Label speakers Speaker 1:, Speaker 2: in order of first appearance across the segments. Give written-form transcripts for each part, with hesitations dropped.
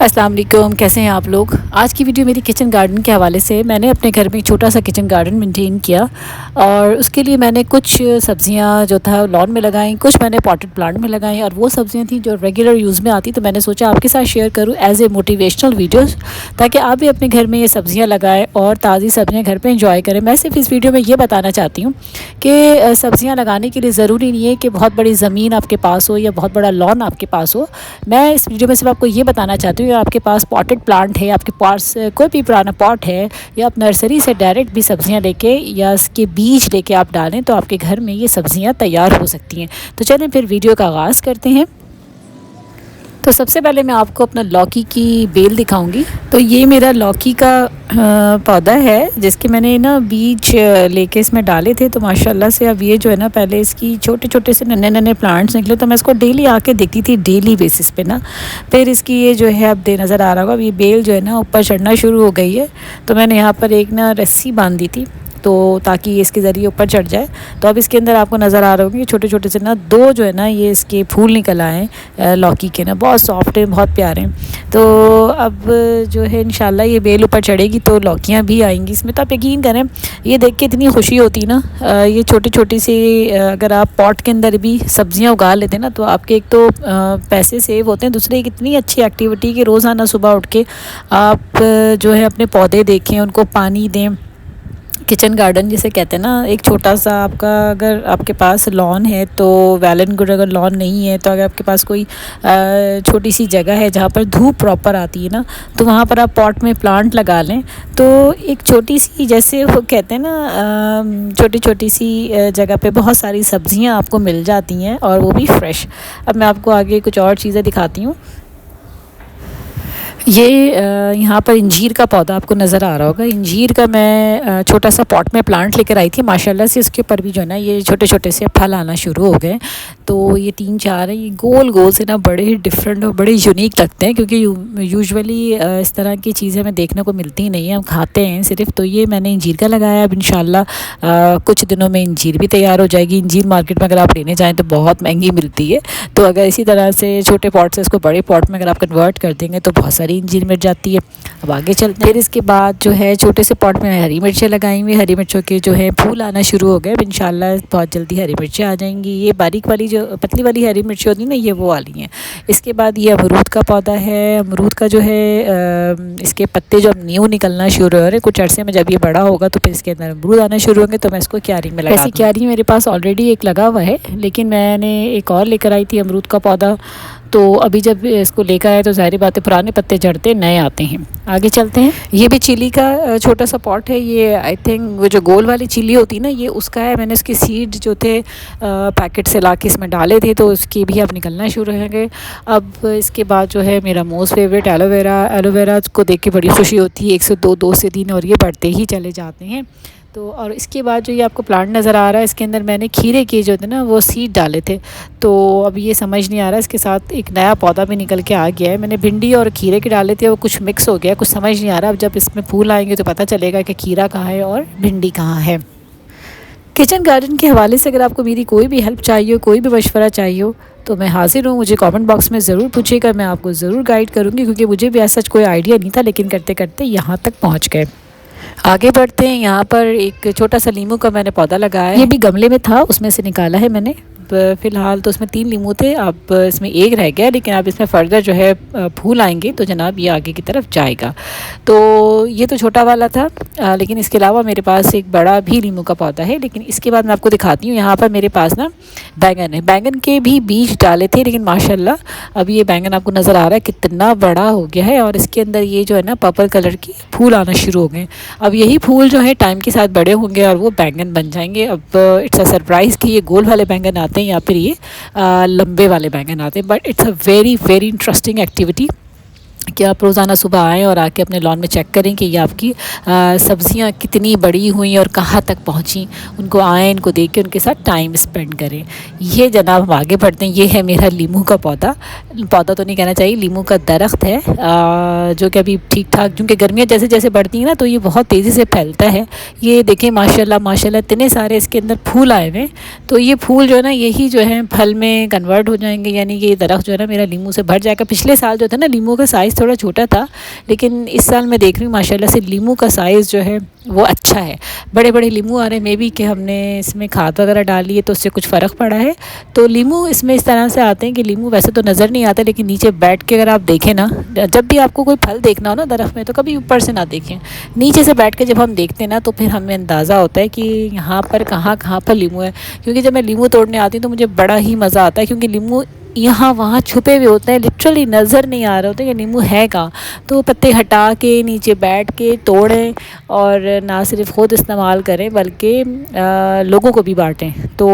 Speaker 1: अस्सलाम वालेकुम, कैसे हैं आप लोग। आज की वीडियो मेरी किचन गार्डन के हवाले से। मैंने अपने घर में एक छोटा सा किचन गार्डन मेंटेन किया और उसके लिए मैंने कुछ सब्जियां जो था लॉन में लगाई, कुछ मैंने पॉटेड प्लांट में लगाई और वो सब्जियां थी जो रेगुलर यूज़ में आती। तो मैंने सोचा आपके साथ शेयर करूं एज ए मोटिवेशनल वीडियोस, ताकि आप भी अपने घर में ये सब्जियाँ लगाएँ और ताज़ी सब्जियाँ घर पर इंजॉय करें। मैं सिर्फ इस वीडियो में ये बताना चाहती हूँ कि सब्जियाँ लगाने के लिए ज़रूरी नहीं है कि बहुत बड़ी ज़मीन आपके पास हो या बहुत बड़ा लॉन आपके पास हो। मैं इस वीडियो में सिर्फ आपको ये बताना चाहती हूँ, आपके पास पॉटेड प्लांट है, आपके पास कोई भी पुराना पॉट है, या आप नर्सरी से डायरेक्ट भी सब्जियां लेके या इसके बीज लेके आप डालें तो आपके घर में ये सब्जियां तैयार हो सकती हैं। तो चलें फिर वीडियो का आगाज़ करते हैं। तो सबसे पहले मैं आपको अपना लौकी की बेल दिखाऊंगी। तो ये मेरा लौकी का पौधा है जिसके मैंने ना बीज लेके इसमें डाले थे। तो माशाल्लाह से अब ये जो है ना, पहले इसकी छोटे छोटे से नन्हे नन्हे प्लांट्स निकले तो मैं इसको डेली आके देखती थी, डेली बेसिस पे ना। फिर इसकी ये जो है अब नज़र आ रहा होगा, अब ये बेल जो है ना ऊपर चढ़ना शुरू हो गई है। तो मैंने यहाँ पर एक ना रस्सी बांध दी थी तो ताकि ये इसके ज़रिए ऊपर चढ़ जाए। तो अब इसके अंदर आपको नज़र आ रहा होगा कि छोटे छोटे से ना दो जो है ना ये इसके फूल निकल आए हैं लौकी के ना, बहुत सॉफ्ट हैं, बहुत प्यारे हैं। तो अब जो है इंशाल्लाह ये बेल ऊपर चढ़ेगी तो लौकियाँ भी आएंगी इसमें। तो आप यकीन करें, ये देख के इतनी खुशी होती ना, ये छोटी छोटी सी अगर आप पॉट के अंदर भी सब्जियाँ उगा लेते ना तो आपके एक तो पैसे सेव होते हैं, दूसरे एक इतनी अच्छी एक्टिविटी कि रोज़ाना सुबह उठ के आप जो है अपने पौधे देखें, उनको पानी दें। किचन गार्डन जिसे कहते हैं ना, एक छोटा सा आपका अगर आपके पास लॉन है तो वेल एंड गुड। अगर लॉन नहीं है तो अगर आपके पास कोई छोटी सी जगह है जहाँ पर धूप प्रॉपर आती है ना, तो वहाँ पर आप पॉट में प्लांट लगा लें। तो एक छोटी सी, जैसे वो कहते हैं ना, छोटी छोटी सी जगह पे बहुत सारी सब्जियाँ आपको मिल जाती हैं और वो भी फ्रेश। अब मैं आपको आगे कुछ और चीज़ें दिखाती हूँ। ये यहाँ पर इंजीर का पौधा आपको नज़र आ रहा होगा। इंजीर का मैं छोटा सा पॉट में प्लांट लेकर आई थी। माशाल्लाह से उसके ऊपर भी जो है ना ये छोटे छोटे से फल आना शुरू हो गए। तो ये 3-4 हैं, ये गोल गोल से ना बड़े ही डिफरेंट और बड़े यूनिक लगते हैं, क्योंकि यूजुअली इस तरह की चीज़ें हमें देखने को मिलती ही नहीं है, हम खाते हैं सिर्फ। तो ये मैंने इंजीर का लगाया। अब इंशाल्लाह कुछ दिनों में इंजीर भी तैयार हो जाएगी। इंजीर मार्केट में अगर आप लेने जाएँ तो बहुत महंगी मिलती है। तो अगर इसी तरह से छोटे पॉट से इसको बड़े पॉट में अगर आप कन्वर्ट कर देंगे तो बहुत सारी इंजीर मिल जाती है। अब आगे चलते हैं। फिर इसके बाद जो है छोटे से पॉट में हरी मिर्चें लगाई हुई। हरी मिर्चों के जो है फूल आना शुरू हो गए। इंशाल्लाह बहुत जल्दी हरी मिर्चें आ जाएंगी। ये बारीक वाली जो पतली वाली हरी मिर्ची होती है ना, ये वो वाली हैं। इसके बाद ये अमरूद का पौधा है। अमरूद का जो है इसके पत्ते जो अब न्यू निकलना शुरू हो रहे हैं, कुछ अरसे में जब ये बड़ा होगा तो फिर इसके अंदर अमरूद आना शुरू होंगे। तो मैं इसको क्यारी में लगा, ऐसी क्यारी मेरे पास ऑलरेडी एक लगा हुआ है, लेकिन मैंने एक और लेकर आई थी अमरूद का पौधा। तो अभी जब इसको लेकर आए तो ज़ाहिर बात है पुराने पत्ते झड़ते नए आते हैं। आगे चलते हैं। ये भी चिली का छोटा सा पॉट है। ये आई थिंक वो जो गोल वाली चिली होती है ना, ये उसका है। मैंने उसके सीड जो थे पैकेट से ला के इसमें डाले थे, तो उसके भी अब निकलना शुरू हो गए। अब इसके बाद जो है मेरा मोस्ट फेवरेट एलोवेरा। एलोवेरा को देख के बड़ी खुशी होती है, 1 से 2 से 3 और ये बढ़ते ही चले जाते हैं। तो और इसके बाद जो ये आपको प्लांट नज़र आ रहा है, इसके अंदर मैंने खीरे के जो थे ना वो सीड डाले थे। तो अब ये समझ नहीं आ रहा, इसके साथ एक नया पौधा भी निकल के आ गया है। मैंने भिंडी और खीरे के डाले थे, वो कुछ मिक्स हो गया, कुछ समझ नहीं आ रहा। अब जब इसमें फूल आएंगे तो पता चलेगा कि खीरा कहाँ है और भिंडी कहाँ है। किचन गार्डन के हवाले से अगर आपको मेरी कोई भी हेल्प चाहिए हो, कोई भी मशवरा चाहिए हो, तो मैं हाजिर हूँ। मुझे कमेंट बॉक्स में ज़रूर पूछिएगा, मैं आपको ज़रूर गाइड करूँगी, क्योंकि मुझे भी ऐसा कोई आइडिया नहीं था, लेकिन करते करते यहाँ तक पहुँच गए। आगे बढ़ते हैं। यहाँ पर एक छोटा सा लीमू का मैंने पौधा लगाया है। ये भी गमले में था, उसमें से निकाला है मैंने। फ़िलहाल तो इसमें 3 लीमू थे, अब इसमें एक रह गया, लेकिन अब इसमें फ़र्दर जो है फूल आएंगे तो जनाब ये आगे की तरफ जाएगा। तो ये तो छोटा वाला था, लेकिन इसके अलावा मेरे पास एक बड़ा भी लीमू का पौधा है। लेकिन इसके बाद मैं आपको दिखाती हूँ। यहाँ पर मेरे पास ना बैंगन है। बैंगन के भी बीज डाले थे, लेकिन माशाल्लाह अब ये बैंगन आपको नज़र आ रहा है कितना बड़ा हो गया है, और इसके अंदर ये जो है ना पर्पल कलर की फूल आना शुरू हो गए। अब यही फूल जो है टाइम के साथ बड़े होंगे और वो बैंगन बन जाएंगे। अब इट्स अ सरप्राइज़ कि ये गोल वाले बैंगन आते हैं या फिर ये लंबे वाले बैंगन आते हैं, but it's a very very interesting activity कि आप रोज़ाना सुबह आएँ और आके अपने लॉन में चेक करें कि ये आपकी सब्ज़ियाँ कितनी बड़ी हुई और कहाँ तक पहुँची। उनको आएँ, इनको देख के उनके साथ टाइम स्पेंड करें। ये जनाब हम आगे बढ़ते हैं। ये है मेरा लीमू का पौधा। पौधा तो नहीं कहना चाहिए, लीमू का दरख्त है, जो कि अभी ठीक ठाक, क्योंकि गर्मियाँ जैसे जैसे बढ़ती हैं ना तो ये बहुत तेज़ी से फैलता है। ये देखें माशाल्लाह माशाल्लाह इतने सारे इसके अंदर फूल आए हुए हैं। तो ये फूल जो है ना यही जो है फल में कन्वर्ट हो जाएंगे, यानी कि ये दरख्त जो है ना मेरा लीमू से भर जाएगा। पिछले साल जो था ना लीमू का साइज़ थोड़ा छोटा था, लेकिन इस साल मैं देख रही हूँ माशाल्लाह से लीमू का साइज़ जो है वो अच्छा है, बड़े बड़े लीमू आ रहे हैं। मे बी कि हमने इसमें खाद वगैरह डाली है तो उससे कुछ फ़र्क पड़ा है। तो लीमू इसमें इस तरह से आते हैं कि लीमू वैसे तो नज़र नहीं आता, लेकिन नीचे बैठ के अगर आप देखें ना, जब भी आपको कोई फल देखना हो ना दरख्त में, तो कभी ऊपर से ना देखें, नीचे से बैठ के जब हम देखते हैं ना तो फिर हमें अंदाज़ा होता है कि यहाँ पर कहाँ कहाँ पर लीमू है। क्योंकि जब मैं लीमू तोड़ने आती हूँ तो मुझे बड़ा ही मज़ा आता है, क्योंकि लीमू यहाँ वहाँ छुपे हुए होते हैं, लिटरली नज़र नहीं आ रहे होते कि नींबू है कहाँ। तो पत्ते हटा के नीचे बैठ के तोड़ें और ना सिर्फ ख़ुद इस्तेमाल करें बल्कि लोगों को भी बांटें, तो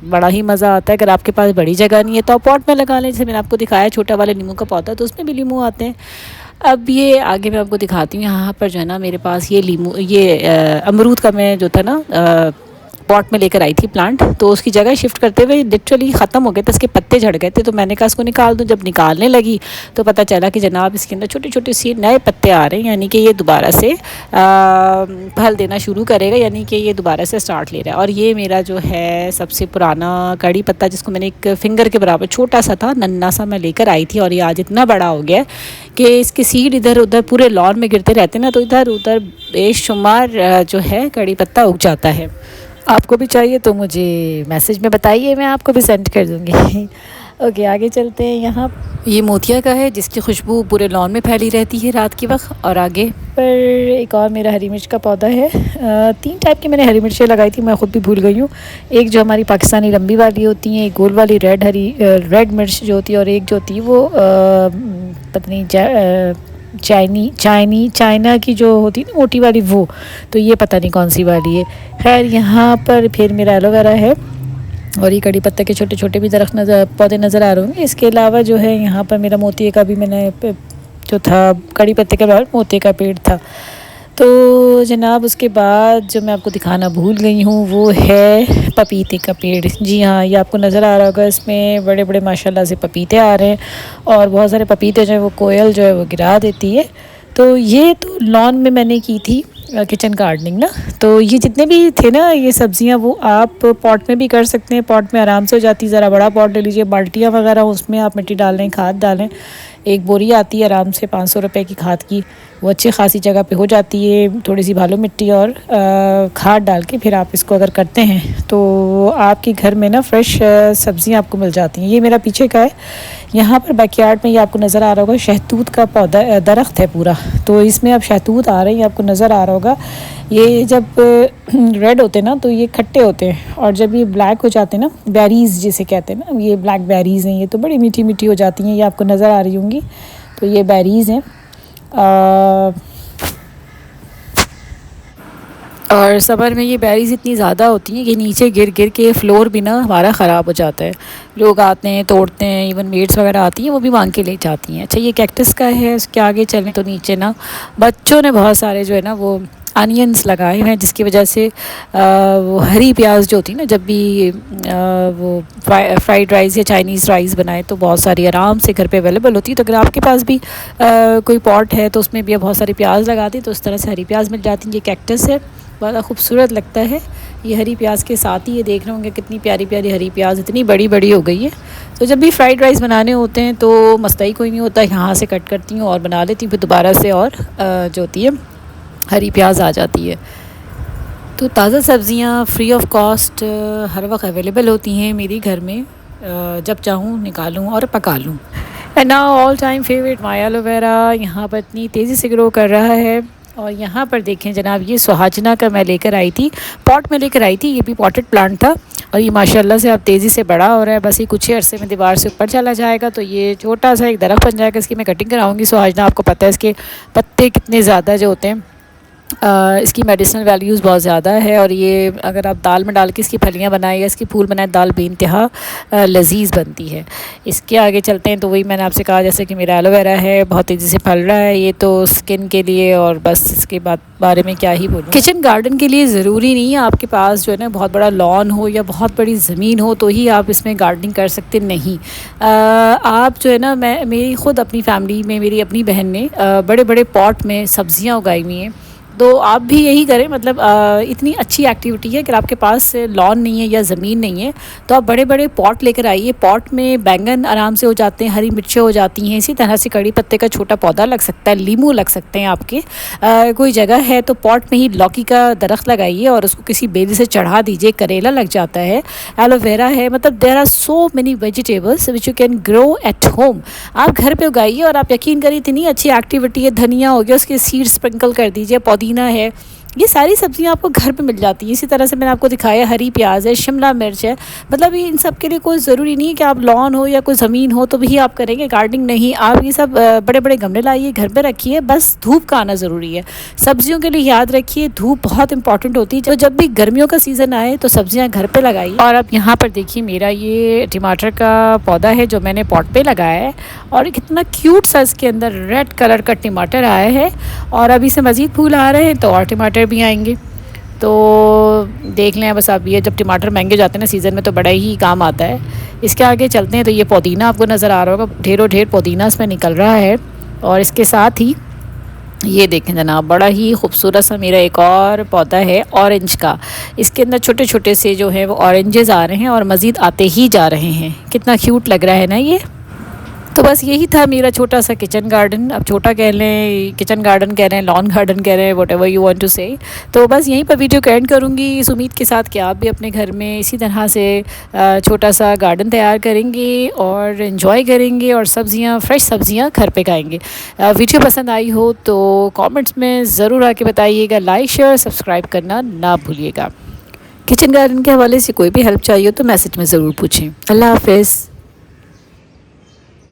Speaker 1: बड़ा ही मज़ा आता है। अगर आपके पास बड़ी जगह नहीं है तो आप पॉट में लगा लें, जैसे मैंने आपको दिखाया छोटा वाला नींबू का पौधा, तो उसमें भी नींबू आते हैं। अब ये आगे मैं आपको दिखाती हूँ। यहाँ पर जो है ना मेरे पास ये नींबू, ये अमरूद का मैं जो था ना पॉट में लेकर आई थी प्लांट, तो उसकी जगह शिफ्ट करते हुए लिटरली ख़त्म हो गए थे, इसके पत्ते झड़ गए थे। तो मैंने कहा इसको निकाल दूँ। जब निकालने लगी तो पता चला कि जनाब इसके अंदर छोटे छोटे सी नए पत्ते आ रहे हैं, यानी कि ये दोबारा से फल देना शुरू करेगा, यानी कि ये दोबारा से स्टार्ट ले रहा है। और ये मेरा जो है सबसे पुराना कड़ी पत्ता, जिसको मैंने एक फिंगर के बराबर छोटा सा था, नन्ना सा, मैं लेकर आई थी, और ये आज इतना बड़ा हो गया कि इसके सीड इधर उधर पूरे लॉन में गिरते रहते हैं ना, तो इधर उधर बेशुमार जो है कड़ी पत्ता उग जाता है। आपको भी चाहिए तो मुझे मैसेज में बताइए, मैं आपको भी सेंड कर दूँगी। ओके, आगे चलते हैं। यहाँ ये मोतिया का है, जिसकी खुशबू पूरे लॉन में फैली रहती है रात के वक्त। और आगे पर एक और मेरा हरी मिर्च का पौधा है। 3 टाइप की मैंने हरी मिर्चें लगाई थी, मैं ख़ुद भी भूल गई हूँ। एक जो हमारी पाकिस्तानी लंबी वाली होती हैं, एक गोल वाली रेड मिर्च जो होती है, और एक जो होती है वो पता नहीं चाइना की जो होती है ना मोटी वाली, वो तो ये पता नहीं कौन सी वाली है। खैर, यहाँ पर फिर मेरा एलोवेरा है, और ये कड़ी पत्ते के छोटे छोटे भी दरख्त पौधे नज़र आ रहे होंगे। इसके अलावा जो है यहाँ पर मेरा मोतिये का भी, मैंने जो था कड़ी पत्ते के बाद मोतिये का पेड़ था। तो जनाब उसके बाद जो मैं आपको दिखाना भूल गई हूँ वो है पपीते का पेड़। जी हाँ, ये आपको नज़र आ रहा होगा, इसमें बड़े बड़े माशाल्लाह से पपीते आ रहे हैं, और बहुत सारे पपीते जो है वो कोयल जो है वो गिरा देती है। तो ये तो लॉन में मैंने की थी किचन गार्डनिंग ना। तो ये जितने भी थे ना ये सब्ज़ियाँ, वो आप पॉट में भी कर सकते हैं, पॉट में आराम से हो जाती है। ज़रा बड़ा पॉट ले लीजिए, बाल्टियाँ वगैरह, उसमें आप मिट्टी डालें, खाद डालें। एक बोरी आती है आराम से 500 रुपये की खाद की, वो अच्छी खासी जगह पे हो जाती है। थोड़ी सी भालो मिट्टी और खाद डाल के फिर आप इसको अगर करते हैं तो आपके घर में ना फ्रेश सब्ज़ियाँ आपको मिल जाती हैं। ये मेरा पीछे का है, यहाँ पर बैकयार्ड में ये आपको नज़र आ रहा होगा, शहतूत का पौधा दरख्त है पूरा। तो इसमें अब शहतूत आ रहे हैं, आपको नज़र आ रहा होगा। ये जब रेड होते हैं ना तो ये खट्टे होते हैं, और जब ये ब्लैक हो जाते हैं ना, बेरीज़ जिसे कहते हैं ना, ये ब्लैक बेरीज़ हैं, ये तो बड़ी मीठी मीठी हो जाती हैं। ये आपको नज़र आ रही होंगी, तो ये बेरीज़ हैं। और समर में ये बेरीज़ इतनी ज़्यादा होती हैं कि नीचे गिर गिर के फ्लोर भी ना हमारा ख़राब हो जाता है। लोग आते हैं, तोड़ते हैं, इवन मेड्स वगैरह आती हैं, वो भी मांग के ले जाती हैं। अच्छा, ये कैक्टस का है। उसके आगे चलें तो नीचे ना बच्चों ने बहुत सारे जो है ना वो अनियंस लगाए हैं, जिसकी वजह से वो हरी प्याज जो होती है ना, जब भी वो फ्राइड राइस या चाइनीज़ राइस बनाए तो बहुत सारी आराम से घर पे अवेलेबल होती है। तो अगर आपके पास भी कोई पॉट है तो उसमें भी बहुत सारी प्याज लगा दी तो उस तरह से हरी प्याज मिल जाती है। ये कैक्टस है, बड़ा खूबसूरत लगता है। ये हरी प्याज के साथ ही ये देख रहे होंगे कितनी प्यारी प्यारी हरी प्याज, इतनी बड़ी बड़ी हो गई है। तो जब भी फ्राइड राइस बनाने होते हैं तो मसला कोई नहीं होता, यहाँ से कट करती हूँ और बना लेती हूँ, फिर दोबारा से और जो होती है हरी प्याज आ जाती है। तो ताज़ा सब्ज़ियाँ फ्री ऑफ कॉस्ट हर वक्त अवेलेबल होती हैं मेरी घर में, जब चाहूँ निकालूँ और पका लूँ। And now all time favourite my aloe vera यहाँ पर इतनी तेज़ी से ग्रो कर रहा है। और यहाँ पर देखें जनाब, ये सुहाजना का मैं लेकर आई थी, पॉट में लेकर आई थी, ये भी पॉटेड प्लांट था, और ये माशाल्लाह से अब तेज़ी से बड़ा हो रहा है। बस ये कुछ ही अरसे में दीवार से ऊपर चला जाएगा तो ये छोटा सा एक दरख्त बन जाएगा। इसकी मैं कटिंग कराऊंगी। सुहाजना, आपको पता है इसके पत्ते कितने ज़्यादा जो होते हैं, इसकी मेडिसिनल वैल्यूज़ बहुत ज़्यादा है। और ये अगर आप दाल में डाल के इसकी फलियाँ बनाए या इसकी फूल बनाए, दाल बेइंतहा लजीज बनती है। इसके आगे चलते हैं तो वही मैंने आपसे कहा, जैसे कि मेरा एलोवेरा है, बहुत तेज़ी से फल रहा है। ये तो स्किन के लिए, और बस इसके बारे में क्या ही बोलूँ। किचन गार्डन के लिए ज़रूरी नहीं है आपके पास जो है ना बहुत बड़ा लॉन हो या बहुत बड़ी ज़मीन हो तो ही आप इसमें गार्डनिंग कर सकते, नहीं। आप जो है ना, मेरी ख़ुद अपनी फैमिली में मेरी अपनी बहन ने बड़े बड़े पॉट में सब्ज़ियाँ उगाई हुई हैं। तो आप भी यही करें, मतलब इतनी अच्छी एक्टिविटी है। अगर आपके पास लॉन नहीं है या ज़मीन नहीं है तो आप बड़े बड़े पॉट लेकर आइए। पॉट में बैंगन आराम से हो जाते हैं, हरी मिर्चें हो जाती हैं, इसी तरह से कड़ी पत्ते का छोटा पौधा लग सकता है, लीमू लग सकते हैं आपके। कोई जगह है तो पॉट में ही लौकी का दरख्त लगाइए और उसको किसी बेल से चढ़ा दीजिए, करेला लग जाता है, एलोवेरा है। मतलब there are so many vegetables which you can grow at home. आप घर पे उगाइए और आप यकीन करिए इतनी अच्छी एक्टिविटी है। धनिया हो गया, उसके सीड स्प्रिंकल कर दीजिए, पुदीना है, ये सारी सब्जियां आपको घर पे मिल जाती हैं। इसी तरह से मैंने आपको दिखाया, हरी प्याज है, शिमला मिर्च है। मतलब ये इन सब के लिए कोई ज़रूरी नहीं है कि आप लॉन हो या कोई ज़मीन हो तो भी आप करेंगे गार्डनिंग, नहीं। आप ये सब बड़े बड़े गमले लाइए, घर पे रखिए, बस धूप का आना ज़रूरी है। सब्जियों के लिए याद रखिए धूप बहुत इंपॉर्टेंट होती है। तो जब भी गर्मियों का सीज़न आए तो सब्जियाँ घर पर लगाइए। और अब यहाँ पर देखिए मेरा ये टमाटर का पौधा है जो मैंने पॉट पे लगाया है, और कितना क्यूट सा इसके अंदर रेड कलर का टमाटर आया है। और अभी से मज़ीद फूल आ रहे हैं तो और टमाटर भी आएंगे। तो देख लें बस आप, ये जब टमाटर महंगे जाते हैं ना सीज़न में तो बड़ा ही काम आता है। इसके आगे चलते हैं तो ये पुदीना आपको नज़र आ रहा होगा, ढेरों ढेर पुदीना इसमें निकल रहा है। और इसके साथ ही ये देखें जनाब, बड़ा ही खूबसूरत सा मेरा एक और पौधा है ऑरेंज का। इसके अंदर छोटे छोटे से जो है वो ऑरेंजेस आ रहे हैं और मज़ीद आते ही जा रहे हैं। कितना क्यूट लग रहा है ना ये। तो बस यही था मेरा छोटा सा किचन गार्डन। अब छोटा कह लें, किचन गार्डन कह रहे हैं, लॉन गार्डन कह रहे हैं, whatever you want to say. तो बस यहीं पर वीडियो को एंड करूँगी इस उम्मीद के साथ कि आप भी अपने घर में इसी तरह से छोटा सा गार्डन तैयार करेंगे और इन्जॉय करेंगे और सब्ज़ियाँ, फ्रेश सब्ज़ियाँ घर पे खाएँगे। वीडियो पसंद आई हो तो कमेंट्स में ज़रूर आके बताइएगा। लाइक शेयर सब्सक्राइब करना ना भूलिएगा। किचन गार्डन के हवाले से कोई भी हेल्प चाहिए हो तो मैसेज में ज़रूर पूछें। अल्लाह हाफ़िज़।